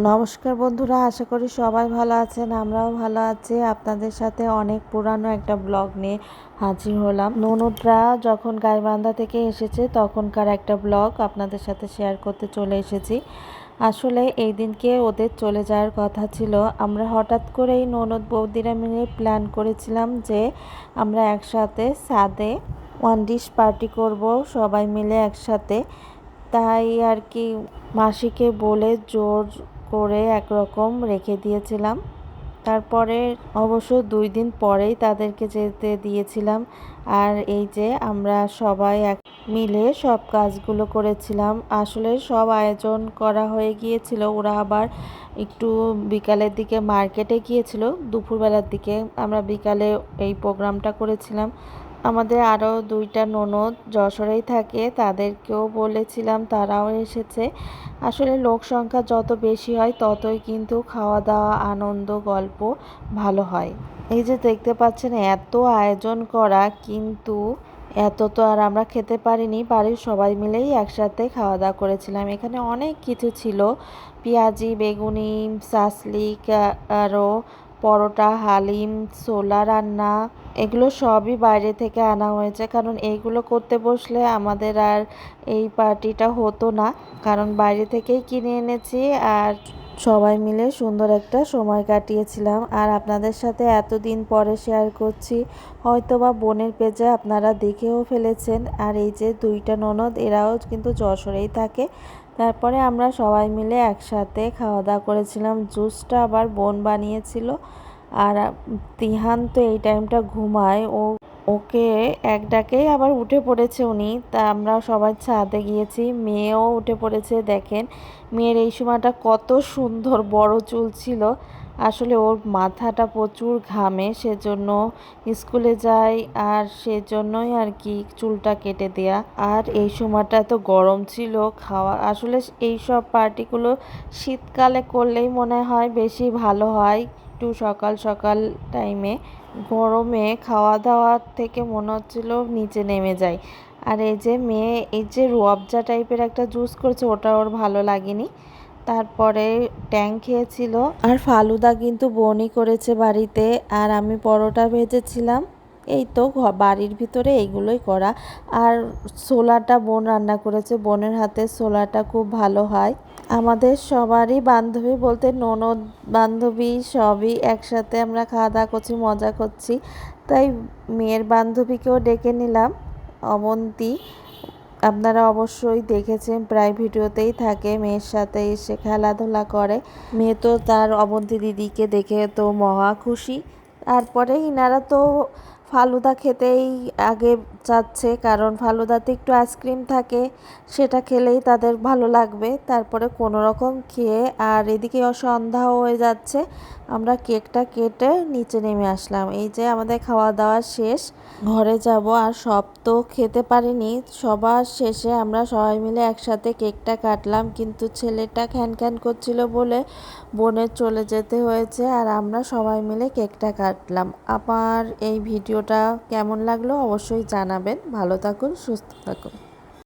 নমস্কার বন্ধুরা, আশা করি সবাই ভালো আছেন। আমরাও ভালো আছি। আপনাদের সাথে অনেক পুরানো একটা ব্লগ নিয়ে হাজির হলাম। ননদরা যখন গাইবান্ধা থেকে এসেছে তখনকার একটা ব্লগ আপনাদের সাথে শেয়ার করতে চলে এসেছি। আসলে এই দিনকে ওদের চলে যাওয়ার কথা ছিল। আমরা হঠাৎ করেই ননদ বৌদিরা মিলে প্ল্যান করেছিলাম যে আমরা একসাথে ছাদে ওয়ান ডিশ পার্টি করব, সবাই মিলে একসাথে। তাই আর কি মাসিকে বলে জোর করে একরকম রেখে দিয়েছিলাম। তারপরে অবশ্য 2 দিন পরেই তাদেরকে যেতে দিয়েছিলাম। আর এই যে আমরা সবাই এক মিলে সব কাজগুলো করেছিলাম। আসলে সব আয়োজন করা হয়ে গিয়েছিল। ওরা আবার একটু বিকালের দিকে মার্কেটে গিয়েছিল, দুপুরবেলার দিকে। আমরা বিকালে এই প্রোগ্রামটা করেছিলাম। আমাদের আরও 2টা ননদ যশোরেই থাকে, তাদেরকেও বলেছিলাম, তারাও এসেছে। আসলে লোক সংখ্যা যত বেশি হয় ততই কিন্তু খাওয়া দাওয়া, আনন্দ, গল্প ভালো হয়। এই যে দেখতে পাচ্ছেন এত আয়োজন করা, কিন্তু এত তো আর আমরা খেতে পারিনি। বাড়ির সবাই মিলেই একসাথে খাওয়া দাওয়া করেছিলাম। এখানে অনেক কিছু ছিল, পেঁয়াজি, বেগুনি, সাসলিক, আরও পরোটা, হালিম, ছোলা রান্না, এগুলো সবই বাইরে থেকে আনা হয়েছে। কারণ এইগুলো করতে বসলে আমাদের আর এই পার্টিটা হতো না, কারণ বাইরে থেকেই কিনে এনেছি। আর সবাই মিলে সুন্দর একটা সময় কাটিয়েছিলাম। আর আপনাদের সাথে এতদিন পরে শেয়ার করছি, হয়তো বা বোনের পেজে আপনারা দেখেও ফেলেছেন। আর এই যে 2টা ননদ, এরাও কিন্তু যশোরেই থাকে। তারপরে আমরা সবাই মিলে একসাথে খাওয়া দাওয়া করেছিলাম। জুসটা আবার বোন বানিয়েছিল। আর তিহান তো এই টাইমটা ঘুমায়, ওকে এক ডাকেই আবার উঠে পড়েছে উনি। তা আমরা সবাই ছাদে গিয়েছি, মেয়েও উঠে পড়েছে। দেখেন মেয়ের এই সময়টা কত সুন্দর বড় চুল ছিল। আসলে ওর মাথাটা প্রচুর ঘামে, সেজন্য স্কুলে যায়, আর সেজন্যই আর কি চুলটা কেটে দেয়া। আর এই সময়টা এত গরম ছিল। খাওয়া আসলে এই সব পার্টিগুলো শীতকালে করলেই মনে হয় বেশি ভালো হয়, একটু সকাল সকাল টাইমে। গরমে খাওয়া দাওয়ার থেকে মনে হচ্ছিল নিচে নেমে যায়। আর এই যে মেয়ে এই যে রুয়াবজা টাইপের একটা জুস করছে, ওটা ওর ভালো লাগেনি। তারপরে ট্যাং খেয়েছিল। আর ফালুদা কিন্তু বোনই করেছে বাড়িতে। আর আমি পরোটা ভেজেছিলাম। এই তো বাড়ির ভিতরে এইগুলোই করা। আর ছোলাটা বোন রান্না করেছে, বোনের হাতে ছোলাটা খুব ভালো হয়। আমাদের সবারই বান্ধবী বলতে ননদ বান্ধবী সবই একসাথে আমরা খাওয়া দাওয়া করছি, মজা করছি। তাই মেয়ের বান্ধবীকেও ডেকে নিলাম, অবন্তী। আপনারা অবশ্যই দেখেছেন, প্রায় ভিডিওতেই থাকে, মেয়ের সাথে এসে খেলাধুলা করে। মেয়ে তো তার অবন্তী দিদিকে দেখে তো মহা খুশি। তারপরে ইনারা তো ফালুদা খেতেই আগে যাচ্ছে, কারণ ফালুদাতে একটু আইসক্রিম থাকে, সেটা খেলেই তাদের ভালো লাগবে। তারপরে কোনো রকম খেয়ে, আর এদিকে সন্ধ্যাও হয়ে যাচ্ছে, আমরা কেকটা কেটে নিচে নেমে আসলাম। এই যে আমাদের খাওয়া দাওয়া শেষ, ঘরে যাব। আর সব তো খেতে পারিনি, সবার শেষে আমরা সবাই মিলে একসাথে কেকটা কাটলাম, কিন্তু ছেলেটা খ্যান খ্যান করছিল বলে বোনের চলে যেতে হয়েছে। আর আমরা সবাই মিলে কেকটা কাটলাম। আমার এই ভিডিওটা কেমন লাগলো অবশ্যই জানাবেন। ভালো থাকুন, সুস্থ থাকুন।